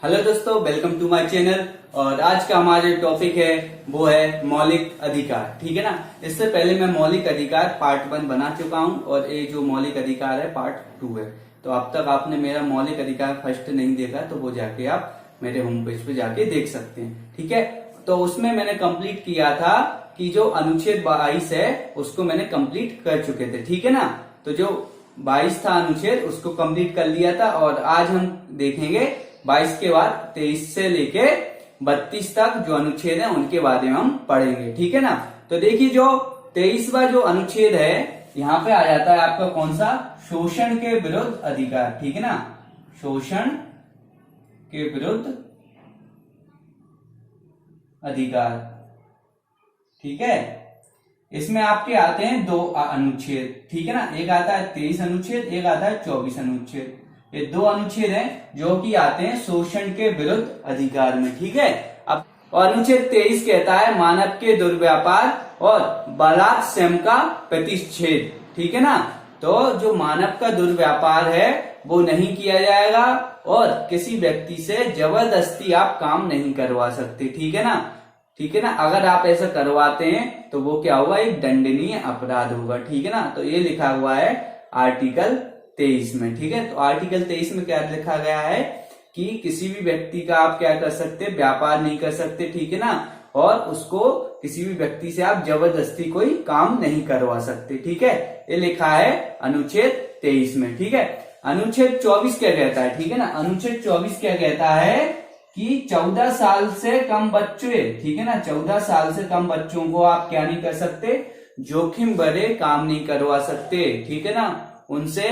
Hello दोस्तों, welcome to my channel. और आज का हमारा जो टॉपिक है वो है मौलिक अधिकार। ठीक है ना। इससे पहले मैं मौलिक अधिकार पार्ट 1 बना चुका हूं और ये जो मौलिक अधिकार है पार्ट 2 है। तो अब तक आपने मेरा मौलिक अधिकार फर्स्ट नहीं देखा तो वो जाके आप मेरे होम पेज पे जाके देख सकते हैं। ठीक है। तो उसमें मैंने कंप्लीट किया था कि जो अनुच्छेद 22 है उसको मैंने कंप्लीट कर चुके थे। ठीक है ना। तो जो 22 था अनुच्छेद उसको कंप्लीट कर लिया था और आज हम देखेंगे 22 के बाद 23 से लेके 32 तक जो अनुच्छेद है उनके बारे में हम पढ़ेंगे। ठीक है ना। तो देखिए जो 23वां जो अनुच्छेद है यहाँ पे आ जाता है आपका कौन सा, शोषण के विरुद्ध अधिकार। ठीक है ना। शोषण के विरुद्ध अधिकार। ठीक है। इसमें आपके आते हैं दो अनुच्छेद। ठीक है ना। एक आता है 23 अनुच्छेद, एक आता है 24 अनुच्छेद। ये दो अनुच्छेद हैं जो कि आते हैं शोषण के विरुद्ध अधिकार में। ठीक है। अब अनुच्छेद 23 कहता है मानव के दुर्व्यापार और बलात् स्वयं का प्रतिषेध। ठीक है ना। तो जो मानव का दुर्व्यापार है वो नहीं किया जाएगा और किसी व्यक्ति से जबरदस्ती आप काम नहीं करवा सकते। ठीक है ना। ठीक है ना। अगर आप ऐसा करवाते हैं तो वो क्या होगा, एक दंडनीय अपराध होगा। ठीक है ना। तो ये लिखा हुआ है आर्टिकल 23 में। ठीक है। तो आर्टिकल 23 में क्या लिखा गया है कि किसी भी व्यक्ति का आप क्या कर सकते, व्यापार नहीं कर सकते। ठीक है ना। और उसको किसी भी व्यक्ति से आप जबरदस्ती कोई काम नहीं करवा सकते। ठीक है। ये लिखा है अनुच्छेद 23 में। ठीक है। अनुच्छेद 24 क्या कहता है। ठीक है ना। अनुच्छेद 24 क्या कहता है कि 14 साल से कम बच्चे, ठीक है ना, 14 साल से कम बच्चों को आप क्या नहीं कर सकते, जोखिम भरे काम नहीं करवा सकते। ठीक है ना। उनसे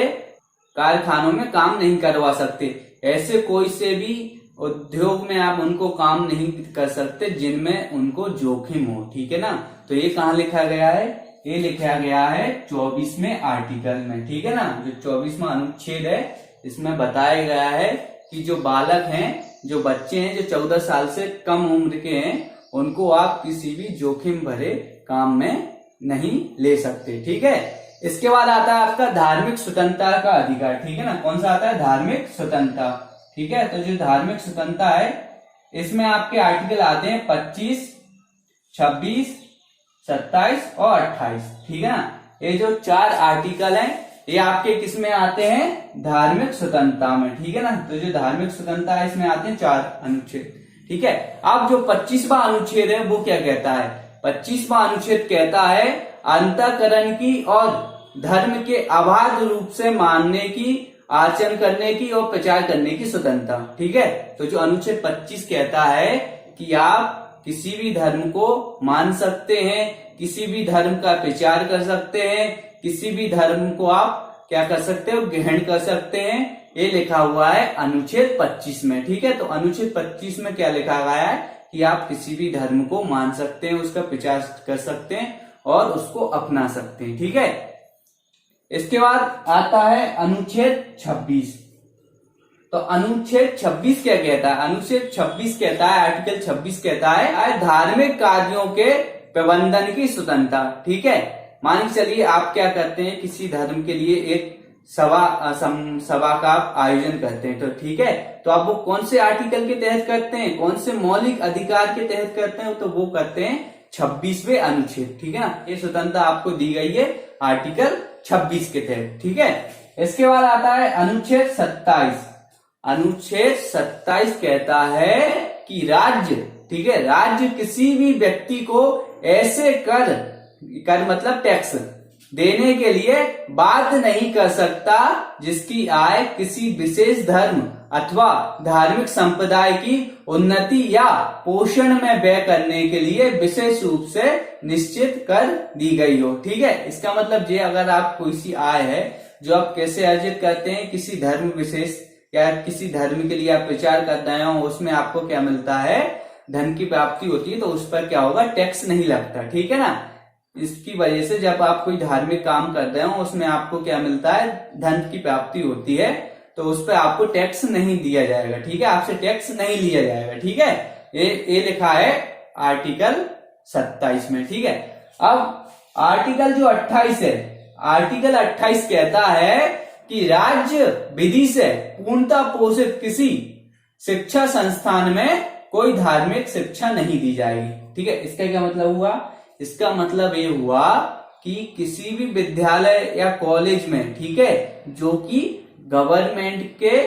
कारखानों में काम नहीं करवा सकते। ऐसे कोई से भी उद्योग में आप उनको काम नहीं कर सकते जिनमें उनको जोखिम हो। ठीक है ना। तो ये कहाँ लिखा गया है, ये लिखा गया है 24वें आर्टिकल में। ठीक है ना। जो 24वां अनुच्छेद है इसमें बताया गया है कि जो बालक हैं, जो बच्चे हैं, जो 14 साल से कम उम्र के हैं, उनको आप किसी भी जोखिम भरे काम में नहीं ले सकते। ठीक है। इसके बाद आता है आपका धार्मिक स्वतंत्रता का अधिकार। ठीक है ना। कौन सा आता है, धार्मिक स्वतंत्रता। ठीक है। तो जो धार्मिक स्वतंत्रता है इसमें आपके आर्टिकल आते हैं 25, 26, 27 और 28। ठीक है ना। ये जो 4 आर्टिकल हैं ये आपके किस में आते हैं, धार्मिक स्वतंत्रता में। ठीक है ना। तो जो धार्मिक स्वतंत्रता है इसमें आते हैं 4 अनुच्छेद। ठीक है। अब जो 25वां अनुच्छेद है वो क्या कहता है, 25वां अनुच्छेद कहता है अंतःकरण की और धर्म के अबाध रूप से मानने की, आचरण करने की और प्रचार करने की स्वतंत्रता। ठीक है। तो जो अनुच्छेद 25 कहता है कि आप किसी भी धर्म को मान सकते हैं, किसी भी धर्म का प्रचार कर सकते हैं, किसी भी धर्म को आप क्या कर सकते हो, ग्रहण कर सकते हैं। ये लिखा हुआ है अनुच्छेद 25 में। ठीक है। तो अनुच्छेद 25 में क्या लिखा गया है कि आप किसी भी धर्म को मान सकते हैं, उसका प्रचार कर सकते हैं और उसको अपना सकते हैं। ठीक है। इसके बाद आता है अनुच्छेद 26। तो अनुच्छेद 26 क्या कहता है, अनुच्छेद 26 कहता है, आर्टिकल 26 कहता है धार्मिक कार्यों के प्रबंधन की स्वतंत्रता। ठीक है। मान के चलिए आप क्या करते हैं, किसी धर्म के लिए एक सभा का आप आयोजन करते हैं। तो ठीक है। तो आप वो कौन से आर्टिकल के तहत करते हैं, कौन से मौलिक अधिकार के तहत करते हैं, तो वो करते हैं 26वें अनुच्छेद। ठीक है ना। ये स्वतंत्रता आपको दी गई है आर्टिकल 26 के तहत। ठीक है। इसके बाद आता है अनुच्छेद 27। अनुच्छेद 27 कहता है कि राज्य, ठीक है, राज्य किसी भी व्यक्ति को ऐसे कर मतलब टैक्स देने के लिए बाध्य नहीं कर सकता जिसकी आय किसी विशेष धर्म अथवा धार्मिक संप्रदाय की उन्नति या पोषण में व्यय करने के लिए विशेष रूप से निश्चित कर दी गई हो। ठीक है। इसका मतलब ये, अगर आप कोई सी आय है जो आप कैसे अर्जित करते हैं, किसी धर्म विशेष या किसी धर्म के लिए आप प्रचार कर रहे हो, उसमें आपको क्या मिलता है, धन की प्राप्ति होती है, तो उस पर क्या होगा, टैक्स नहीं लगता। ठीक है ना। इसकी वजह से जब आप कोई धार्मिक काम कर रहे हो उसमें आपको क्या मिलता है, धन की प्राप्ति होती है, तो उस पर आपको टैक्स नहीं दिया जाएगा। ठीक है। आपसे टैक्स नहीं लिया जाएगा। ठीक है। ये लिखा है आर्टिकल 27 में। ठीक है। अब आर्टिकल जो 28 है, आर्टिकल 28 कहता है कि राज्य विधि से पूर्णता पोषित किसी शिक्षा संस्थान में कोई धार्मिक शिक्षा नहीं दी जाएगी। ठीक है, इसका क्या मतलब हुआ? इसका मतलब ये हुआ कि किसी भी विद्यालय या कॉलेज में, ठीक है, जो कि गवर्नमेंट के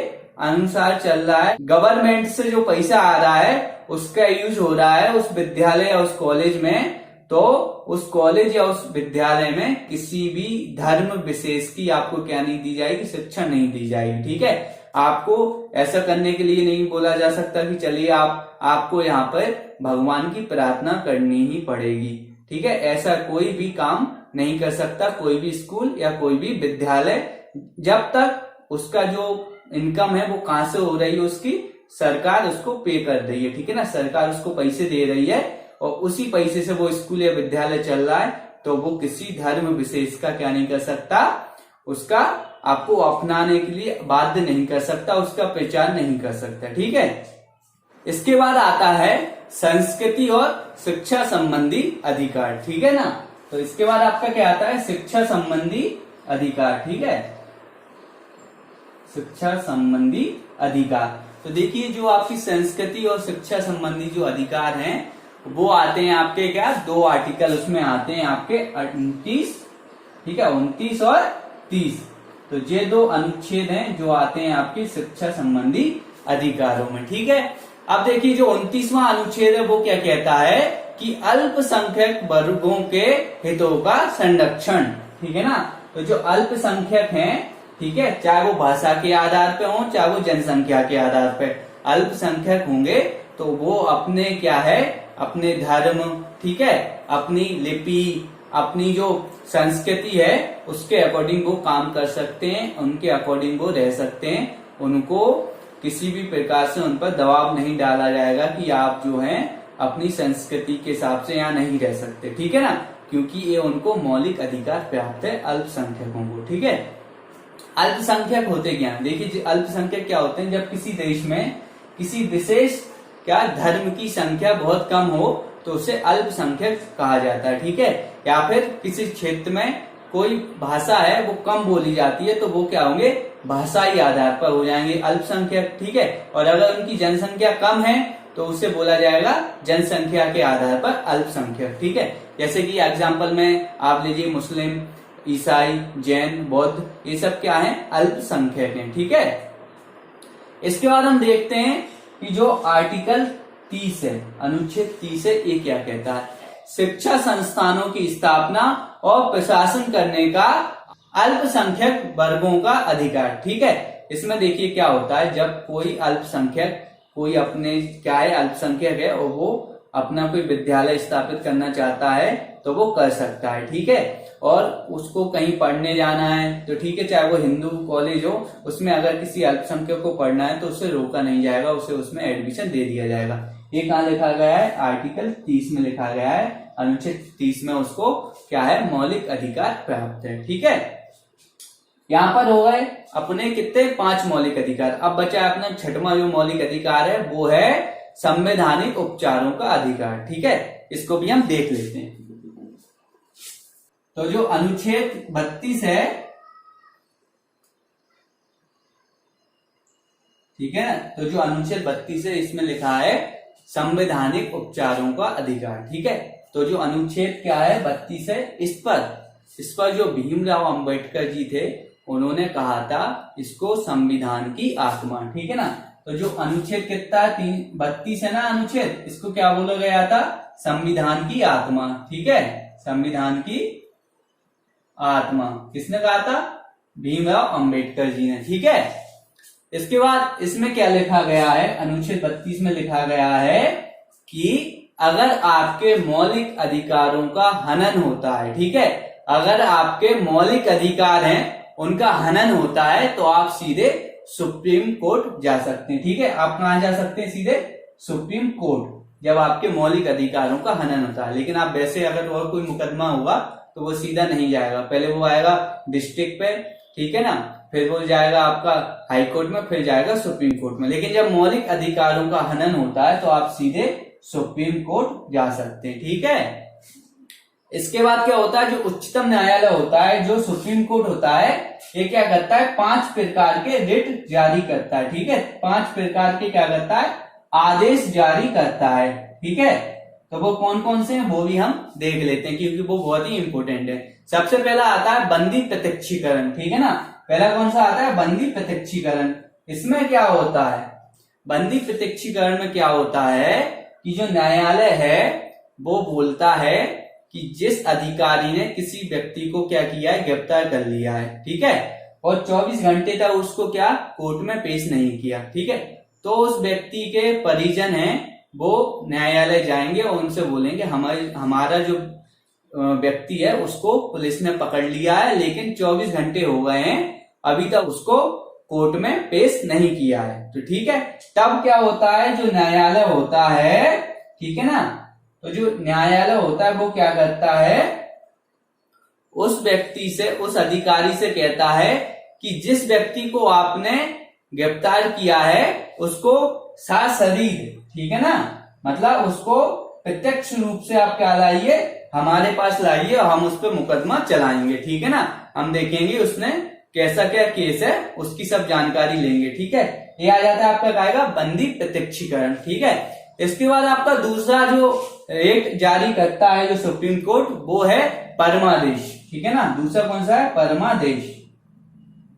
अनुसार चल रहा है, गवर्नमेंट से जो पैसा आ रहा है उसका यूज हो रहा है उस विद्यालय या उस कॉलेज में, तो उस कॉलेज या उस विद्यालय में किसी भी धर्म विशेष की आपको क्या नहीं दी जाएगी? शिक्षा नहीं दी जाएगी। ठीक है, आपको ऐसा करने के लिए नहीं बोला जा सकता कि चलिए आपको यहाँ पर भगवान की प्रार्थना करनी ही पड़ेगी। ठीक है, ऐसा कोई भी काम नहीं कर सकता कोई भी स्कूल या कोई भी विद्यालय, जब तक उसका जो इनकम है वो कहां से हो रही है, उसकी सरकार उसको पे कर रही है। ठीक है ना, सरकार उसको पैसे दे रही है और उसी पैसे से वो स्कूल या विद्यालय चल रहा है, तो वो किसी धर्म विशेष का क्या नहीं कर सकता? उसका आपको अपनाने के लिए बाध्य नहीं कर सकता, उसका प्रचार नहीं कर सकता। ठीक है, इसके बाद आता है संस्कृति और शिक्षा संबंधी अधिकार। ठीक है ना, तो इसके बाद आपका क्या आता है? शिक्षा संबंधी अधिकार। ठीक है, शिक्षा संबंधी अधिकार। तो देखिए, जो आपकी संस्कृति और शिक्षा संबंधी जो अधिकार हैं वो आते हैं आपके क्या? 2 आर्टिकल उसमें आते हैं आपके 29, ठीक है, 29 और 30। तो ये 2 अनुच्छेद हैं जो आते हैं आपकी शिक्षा संबंधी अधिकारों में। ठीक है, अब देखिए जो 29वां अनुच्छेद है वो क्या कहता है कि अल्पसंख्यक वर्गों के हितों का संरक्षण। ठीक है ना, तो जो अल्पसंख्यक हैं, ठीक है, चाहे वो भाषा के आधार पे हो चाहे वो जनसंख्या के आधार पे अल्पसंख्यक होंगे, तो वो अपने क्या है, अपने धर्म, ठीक है, अपनी लिपि, अपनी जो संस्कृति है उसके अकॉर्डिंग वो काम कर सकते हैं, उनके अकॉर्डिंग वो रह सकते हैं। उनको किसी भी प्रकार से उन पर दबाव नहीं डाला जाएगा कि आप जो हैं अपनी संस्कृति के हिसाब से यहाँ नहीं रह सकते। ठीक है ना, क्योंकि ये उनको मौलिक अधिकार प्राप्त है अल्पसंख्यकों को। ठीक है, अल्पसंख्यक होते क्या हैं? देखिए, अल्पसंख्यक क्या होते हैं? जब किसी देश में किसी विशेष क्या धर्म की संख्या बहुत कम हो तो उसे अल्पसंख्यक कहा जाता है। ठीक है, या फिर किसी क्षेत्र में कोई भाषा है वो कम बोली जाती है तो वो क्या होंगे? भाषाई आधार पर हो जाएंगे अल्पसंख्यक। ठीक है, और अगर उनकी जनसंख्या कम है तो उसे बोला जाएगा जनसंख्या के आधार पर अल्पसंख्यक। ठीक है, जैसे कि एग्जाम्पल में आप लीजिए मुस्लिम, ईसाई, जैन, बौद्ध, ये सब क्या है? अल्पसंख्यक हैं। ठीक है, इसके बाद हम देखते हैं कि जो आर्टिकल 30 है, अनुच्छेद 30 है, ये क्या कहता है? शिक्षा संस्थानों की स्थापना और प्रशासन करने का अल्पसंख्यक वर्गों का अधिकार। ठीक है, इसमें देखिए क्या होता है, जब कोई अल्पसंख्यक, कोई अपने क्या है, अल्पसंख्यक है और वो अपना कोई विद्यालय स्थापित करना चाहता है तो वो कर सकता है। ठीक है, और उसको कहीं पढ़ने जाना है तो ठीक है, चाहे वो हिंदू कॉलेज हो, उसमें अगर किसी अल्पसंख्यक को पढ़ना है तो उससे रोका नहीं जाएगा, उसे उसमें एडमिशन दे दिया जाएगा। ये कहाँ लिखा गया है? आर्टिकल 30 में लिखा गया है, अनुच्छेद 30 में उसको क्या है? मौलिक अधिकार प्राप्त है। ठीक है, यहाँ पर हो गए अपने कितने? 5 मौलिक अधिकार। अब बचा अपना 6वां जो मौलिक अधिकार है वो है संवैधानिक उपचारों का अधिकार। ठीक है, इसको भी हम देख लेते हैं। तो जो अनुच्छेद 32 है, ठीक है, तो जो अनुच्छेद 32 है इसमें लिखा है संवैधानिक उपचारों का अधिकार। ठीक है, तो जो अनुच्छेद क्या है? 32 है। इस पर जो भीमराव अंबेडकर जी थे उन्होंने कहा था इसको संविधान की आत्मा। ठीक है ना, तो जो अनुच्छेद कितना है? 32 है ना अनुच्छेद, इसको क्या बोला गया था? संविधान की आत्मा। ठीक है, संविधान की आत्मा किसने कहा था? भीमराव अंबेडकर जी ने। ठीक है, इसके बाद इसमें क्या लिखा गया है? अनुच्छेद 32 में लिखा गया है कि अगर आपके मौलिक अधिकारों का हनन होता है, ठीक है, अगर आपके मौलिक अधिकार हैं उनका हनन होता है तो आप सीधे सुप्रीम कोर्ट जा सकते हैं। ठीक है, आप कहां जा सकते हैं? सीधे सुप्रीम कोर्ट, जब आपके मौलिक अधिकारों का हनन होता है। लेकिन आप वैसे अगर और कोई मुकदमा होगा तो वो सीधा नहीं जाएगा, पहले वो आएगा डिस्ट्रिक्ट पे, ठीक है ना, फिर वो जाएगा आपका हाई कोर्ट में, फिर जाएगा सुप्रीम कोर्ट में। लेकिन जब मौलिक अधिकारों का हनन होता है तो आप सीधे सुप्रीम कोर्ट जा सकते हैं। ठीक है, इसके बाद क्या होता है, जो उच्चतम न्यायालय होता है, जो सुप्रीम कोर्ट होता है, ये क्या करता है, 5 प्रकार के रिट जारी करता है। ठीक है, 5 प्रकार के क्या करता है, आदेश जारी करता है। ठीक है, तो वो कौन कौन से हैं वो भी हम देख लेते हैं, क्योंकि वो बहुत ही इंपॉर्टेंट है। सबसे पहला आता है बंदी प्रत्यक्षीकरण। ठीक है ना, पहला कौन सा आता है, बंदी प्रत्यक्षीकरण। इसमें क्या होता है, बंदी प्रत्यक्षीकरण में क्या होता है कि जो न्यायालय है वो बोलता है कि जिस अधिकारी ने किसी व्यक्ति को क्या किया है, गिरफ्तार कर लिया है, ठीक है, और 24 घंटे तक उसको क्या कोर्ट में पेश नहीं किया, ठीक है, तो उस व्यक्ति के परिजन हैं वो न्यायालय जाएंगे और उनसे बोलेंगे हमारा जो व्यक्ति है उसको पुलिस ने पकड़ लिया है, लेकिन 24 घंटे हो गए हैं, अभी तक उसको कोर्ट में पेश नहीं किया है। तो ठीक है, तब क्या होता है, जो न्यायालय होता है, ठीक है ना, तो जो न्यायालय होता है वो क्या करता है, उस व्यक्ति से, उस अधिकारी से कहता है कि जिस व्यक्ति को आपने गिरफ्तार किया है उसको सशरीर, ठीक है ना, मतलब उसको प्रत्यक्ष रूप से आप क्या लाइए, हमारे पास लाइए और हम उस पर मुकदमा चलाएंगे। ठीक है ना, हम देखेंगे उसने कैसा क्या केस है, उसकी सब जानकारी लेंगे। ठीक है, ये आ जाता है आपका आएगा बंदी प्रत्यक्षीकरण। ठीक है, इसके बाद आपका दूसरा जो रेट जारी करता है जो सुप्रीम कोर्ट, वो है परमादेश। ठीक है ना, दूसरा कौन सा है, परमादेश।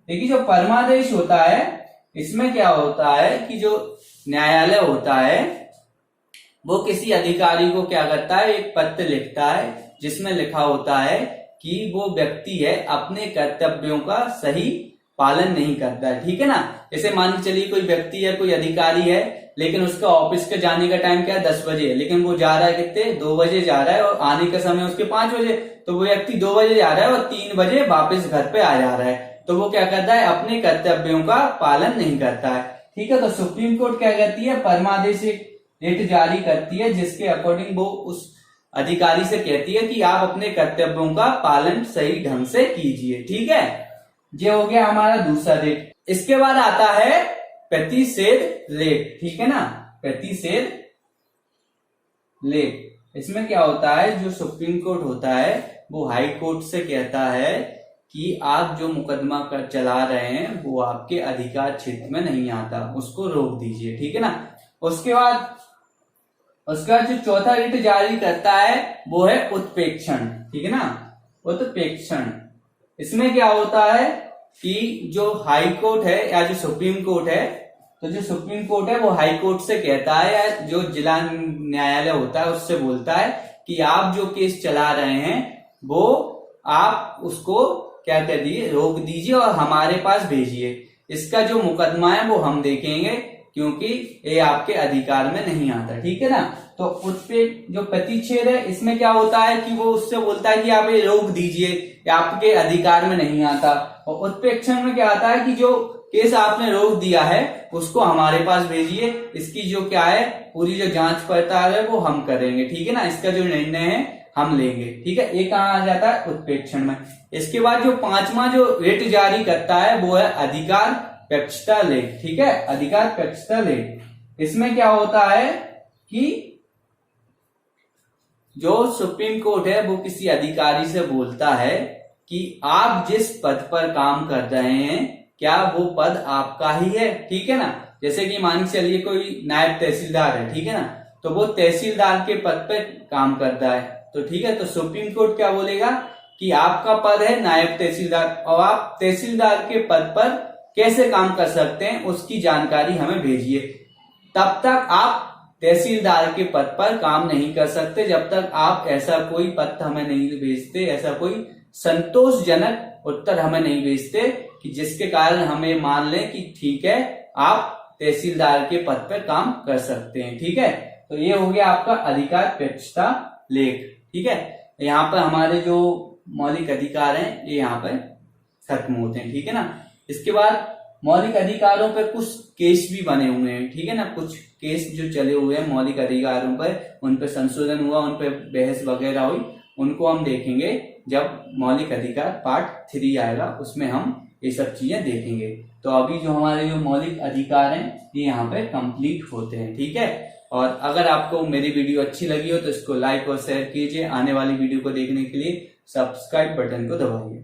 देखिए जो परमादेश होता है, इसमें क्या होता है कि जो न्यायालय होता है वो किसी अधिकारी को क्या करता है, एक पत्र लिखता है जिसमें लिखा होता है कि वो व्यक्ति है अपने कर्तव्यों का सही पालन नहीं करता है। ठीक है ना, जैसे मान के चलिए कोई व्यक्ति है, कोई अधिकारी है, लेकिन उसका ऑफिस के जाने का टाइम क्या है, 10 बजे है, लेकिन वो जा रहा है कितने, 2 बजे जा रहा है, और आने का समय उसके 5 बजे, तो वो व्यक्ति 2 बजे जा रहा है और 3 बजे वापस घर पे आ जा रहा है, तो वो क्या करता है, अपने कर्तव्यों का पालन नहीं करता है। ठीक है, तो सुप्रीम कोर्ट क्या करती है, परमादेश रेट जारी करती है, जिसके अकॉर्डिंग वो उस अधिकारी से कहती है कि आप अपने कर्तव्यों का पालन सही ढंग से कीजिए। ठीक है, ये हो गया हमारा दूसरा रेट। इसके बाद आता है प्रतिषेध लेख। ठीक है ना, प्रतिषेध लेख, इसमें क्या होता है, जो सुप्रीम कोर्ट होता है वो हाई कोर्ट से कहता है कि आप जो मुकदमा कर चला रहे हैं वो आपके अधिकार क्षेत्र में नहीं आता, उसको रोक दीजिए। ठीक है ना, उसके बाद जो चौथा रिट जारी करता है वो है उत्प्रेक्षण। ठीक है ना, उत्प्रेक्षण, इसमें क्या होता है कि जो हाई कोर्ट है या जो सुप्रीम कोर्ट है, तो जो सुप्रीम कोर्ट है वो हाई कोर्ट से कहता है या जो जिला न्यायालय होता है उससे बोलता है कि आप जो केस चला रहे हैं वो आप उसको क्या कर दिए, रोक दीजिए और हमारे पास भेजिए, इसका जो मुकदमा है वो हम देखेंगे क्योंकि ये आपके अधिकार में नहीं आता। ठीक है ना, तो उस पे जो प्रतिषेध है इसमें क्या होता है कि वो उससे बोलता है कि आप ये रोक दीजिए, ये आपके अधिकार में नहीं आता, और उत्प्रेक्षण में क्या आता है कि जो केस आपने रोक दिया है उसको हमारे पास भेजिए, इसकी जो क्या है पूरी जो जांच पड़ताल है वो हम करेंगे। ठीक है ना, इसका जो निर्णय है हम लेंगे। ठीक है, ये कहाँ आ जाता है, उत्प्रेक्षण में। इसके बाद जो पांचवा जो रेट जारी करता है वो है अधिकार पेक्षता लेख। ठीक है, अधिकार पेक्षता लेख, इसमें क्या होता है कि जो सुप्रीम कोर्ट है वो किसी अधिकारी से बोलता है कि आप जिस पद पर काम कर रहे हैं क्या वो पद आपका ही है। ठीक है ना, जैसे कि मान के चलिए कोई नायब तहसीलदार है, ठीक है ना, तो वो तहसीलदार के पद पे काम करता है, तो ठीक है, तो सुप्रीम कोर्ट क्या बोलेगा कि आपका पद है नायब तहसीलदार और आप तहसीलदार के पद पर कैसे काम कर सकते हैं उसकी जानकारी हमें भेजिए। तब तक आप तहसीलदार के पद पर काम नहीं कर सकते जब तक आप ऐसा कोई पत्र हमें नहीं भेजते, ऐसा कोई संतोषजनक उत्तर हमें नहीं भेजते कि जिसके कारण हमें मान लें कि ठीक है आप तहसीलदार के पद पर काम कर सकते हैं। ठीक है, तो ये हो गया आपका अधिकार पेक्षता लेख। ठीक है, यहाँ पर हमारे जो मौलिक अधिकार हैं ये यहाँ पर खत्म होते हैं। ठीक है ना, इसके बाद मौलिक अधिकारों पर कुछ केस भी बने हुए हैं। ठीक है ना, कुछ केस जो चले हुए हैं मौलिक अधिकारों पर, उन पर संशोधन हुआ, उन पर बहस वगैरह हुई, उनको हम देखेंगे जब मौलिक अधिकार पार्ट 3 आएगा, उसमें हम ये सब चीजें देखेंगे। तो अभी जो हमारे जो मौलिक अधिकार हैं ये यहाँ पे कंप्लीट होते हैं। ठीक है, और अगर आपको मेरी वीडियो अच्छी लगी हो तो इसको लाइक और शेयर कीजिए। आने वाली वीडियो को देखने के लिए सब्सक्राइब बटन को दबाइए।